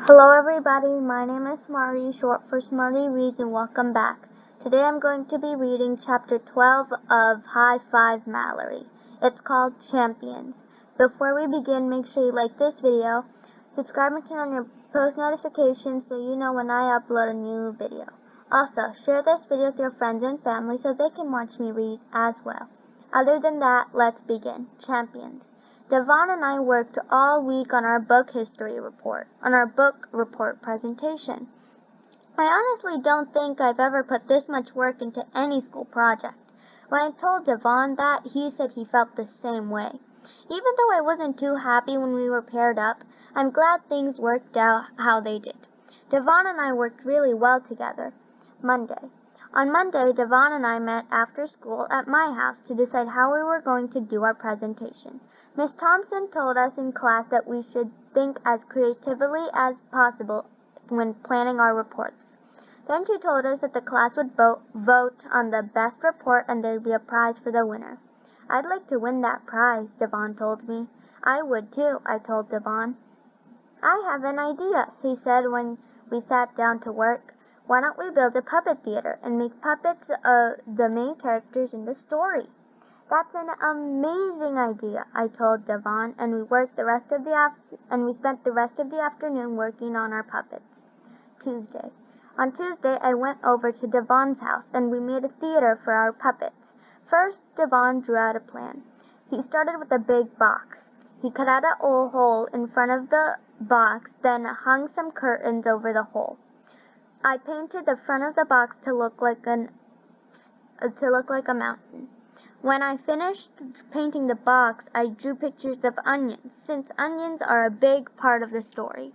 Hello everybody, my name is Mallory, short for Smarty Reads, and welcome back. Today I'm going to be reading Chapter 12 of High Five Mallory. It's called Champions. Before we begin, make sure you like this video, subscribe and turn on your post notifications so you know when I upload a new video. Also, share this video with your friends and family so they can watch me read as well. Other than that, let's begin. Champions. Devon and I worked all week on our book report presentation. I honestly don't think I've ever put this much work into any school project. When I told Devon that, he said he felt the same way. Even though I wasn't too happy when we were paired up, I'm glad things worked out how they did. Devon and I worked really well together. Monday. On Monday, Devon and I met after school at my house to decide how we were going to do our presentation. Miss Thompson told us in class that we should think as creatively as possible when planning our reports. Then she told us that the class would vote on the best report and there'd be a prize for the winner. I'd like to win that prize, Devon told me. I would too, I told Devon. I have an idea, he said when we sat down to work. Why don't we build a puppet theater and make puppets the main characters in the story? That's an amazing idea, I told Devon, and we spent the rest of the afternoon working on our puppets. Tuesday. On Tuesday, I went over to Devon's house, and we made a theater for our puppets. First, Devon drew out a plan. He started with a big box. He cut out a hole in front of the box, then hung some curtains over the hole. I painted the front of the box to look like a mountain. When I finished painting the box, I drew pictures of onions, since onions are a big part of the story.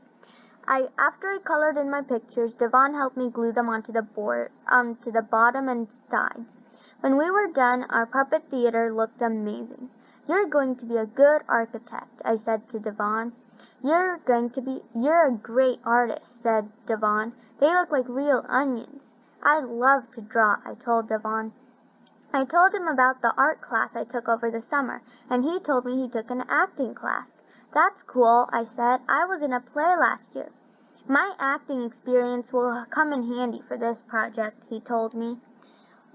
After I colored in my pictures, Devon helped me glue them onto the bottom and sides. When we were done, our puppet theater looked amazing. You're going to be a good architect, I said to Devon. You're a great artist, said Devon. They look like real onions. I love to draw, I told Devon. I told him about the art class I took over the summer, and he told me he took an acting class. That's cool, I said. I was in a play last year. My acting experience will come in handy for this project, he told me.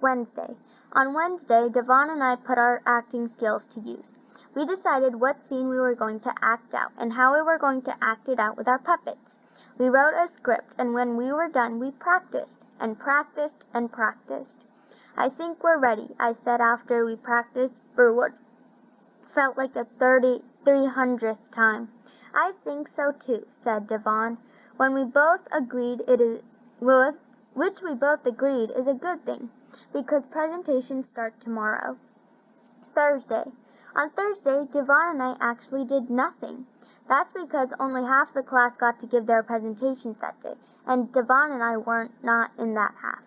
Wednesday. On Wednesday, Devon and I put our acting skills to use. We decided what scene we were going to act out and how we were going to act it out with our puppets. We wrote a script, and when we were done, we practiced and practiced and practiced. I think we're ready, I said after we practiced for what felt like the 300th time. I think so too, said Devon. We both agreed is a good thing, because presentations start tomorrow. Thursday. On Thursday, Devon and I actually did nothing. That's because only half the class got to give their presentations that day, and Devon and I not in that half.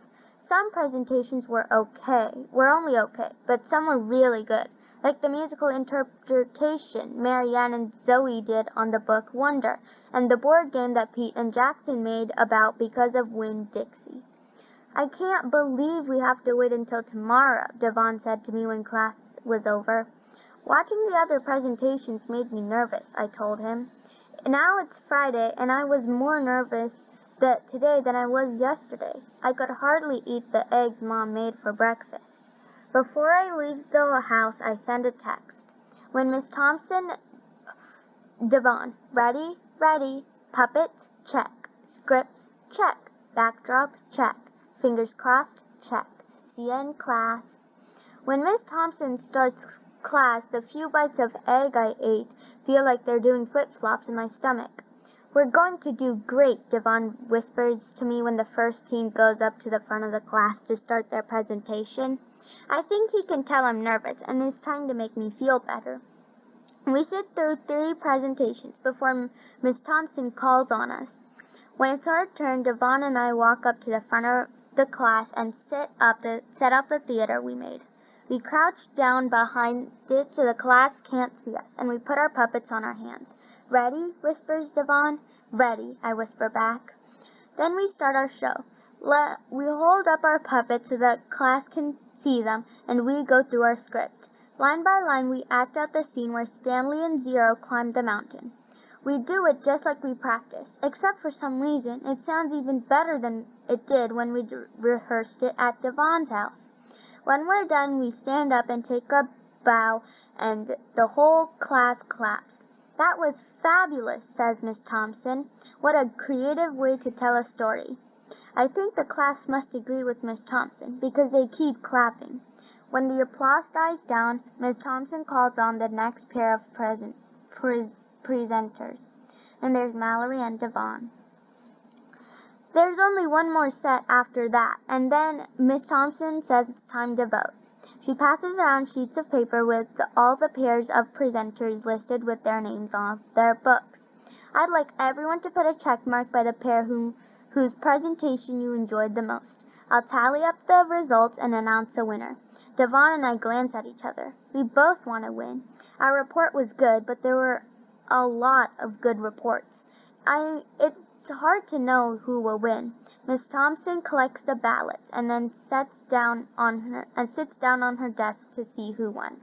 Some presentations were only okay, but some were really good, like the musical interpretation Marianne and Zoe did on the book Wonder, and the board game that Pete and Jackson made about Because of Winn-Dixie. I can't believe we have to wait until tomorrow, Devon said to me when class was over. Watching the other presentations made me nervous, I told him. Now it's Friday, and I was more nervous today than I was yesterday. I could hardly eat the eggs Mom made for breakfast. Before I leave the house, I send a text. When Miss Thompson, Devon, ready, ready, puppets, check, scripts, check, backdrop, check, fingers crossed, check, see you in class. When Miss Thompson starts class, the few bites of egg I ate feel like they're doing flip-flops in my stomach. We're going to do great, Devon whispers to me when the first team goes up to the front of the class to start their presentation. I think he can tell I'm nervous and is trying to make me feel better. We sit through 3 presentations before Miss Thompson calls on us. When it's our turn, Devon and I walk up to the front of the class and set up the theater we made. We crouch down behind it so the class can't see us, and we put our puppets on our hands. Ready? Whispers Devon. Ready, I whisper back. Then we start our show. We hold up our puppets so the class can see them, and we go through our script. Line by line, we act out the scene where Stanley and Zero climb the mountain. We do it just like we practice, except for some reason it sounds even better than it did when we rehearsed it at Devon's house. When we're done, we stand up and take a bow, and the whole class claps. That was fabulous, says Miss Thompson. What a creative way to tell a story. I think the class must agree with Miss Thompson, because they keep clapping. When the applause dies down, Miss Thompson calls on the next pair of presenters, and there's Mallory and Devon. There's only one more set after that, and then Miss Thompson says it's time to vote. She passes around sheets of paper with all the pairs of presenters listed with their names on their books. I'd like everyone to put a check mark by the pair whose presentation you enjoyed the most. I'll tally up the results and announce a winner. Devon and I glance at each other. We both want to win. Our report was good, but there were a lot of good reports. It's hard to know who will win. Miss Thompson collects the ballots and then sits down on her desk to see who won.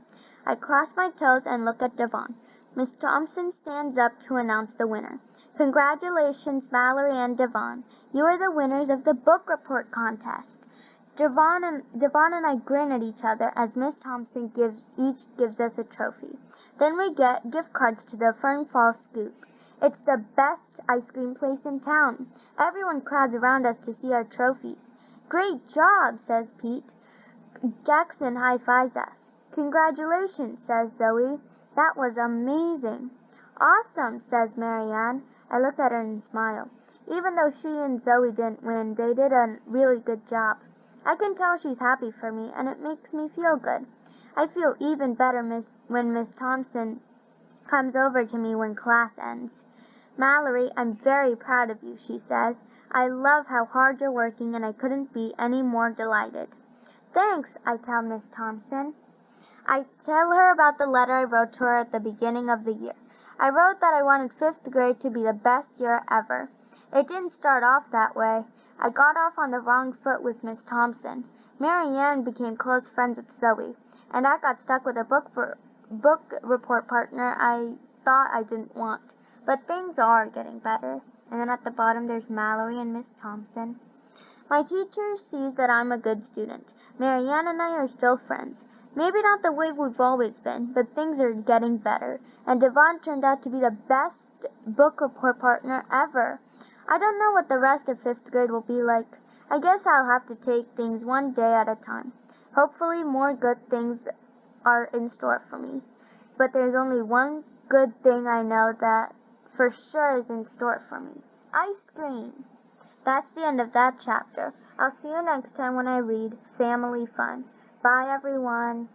I cross my toes and look at Devon. Miss Thompson stands up to announce the winner. Congratulations, Mallory and Devon. You are the winners of the book report contest. Devon and I grin at each other as Miss Thompson gives us a trophy. Then we get gift cards to the Fern Falls Scoop. It's the best ice cream place in town. Everyone crowds around us to see our trophies. Great job, says Pete. Jackson high-fives us. Congratulations, says Zoe. That was amazing. Awesome, says Marianne. I look at her and smile. Even though she and Zoe didn't win, they did a really good job. I can tell she's happy for me, and it makes me feel good. I feel even better when Miss Thompson comes over to me when class ends. Mallory, I'm very proud of you, she says. I love how hard you're working, and I couldn't be any more delighted. Thanks, I tell Miss Thompson. I tell her about the letter I wrote to her at the beginning of the year. I wrote that I wanted 5th grade to be the best year ever. It didn't start off that way. I got off on the wrong foot with Miss Thompson. Marianne became close friends with Zoe, and I got stuck with a book report partner I thought I didn't want. But things are getting better. And then at the bottom there's Mallory and Miss Thompson. My teacher sees that I'm a good student. Marianne and I are still friends. Maybe not the way we've always been, but things are getting better. And Devon turned out to be the best book report partner ever. I don't know what the rest of 5th grade will be like. I guess I'll have to take things one day at a time. Hopefully more good things are in store for me. But there's only one good thing I know that for sure is in store for me. Ice cream. That's the end of that chapter. I'll see you next time when I read Family Fun. Bye, everyone.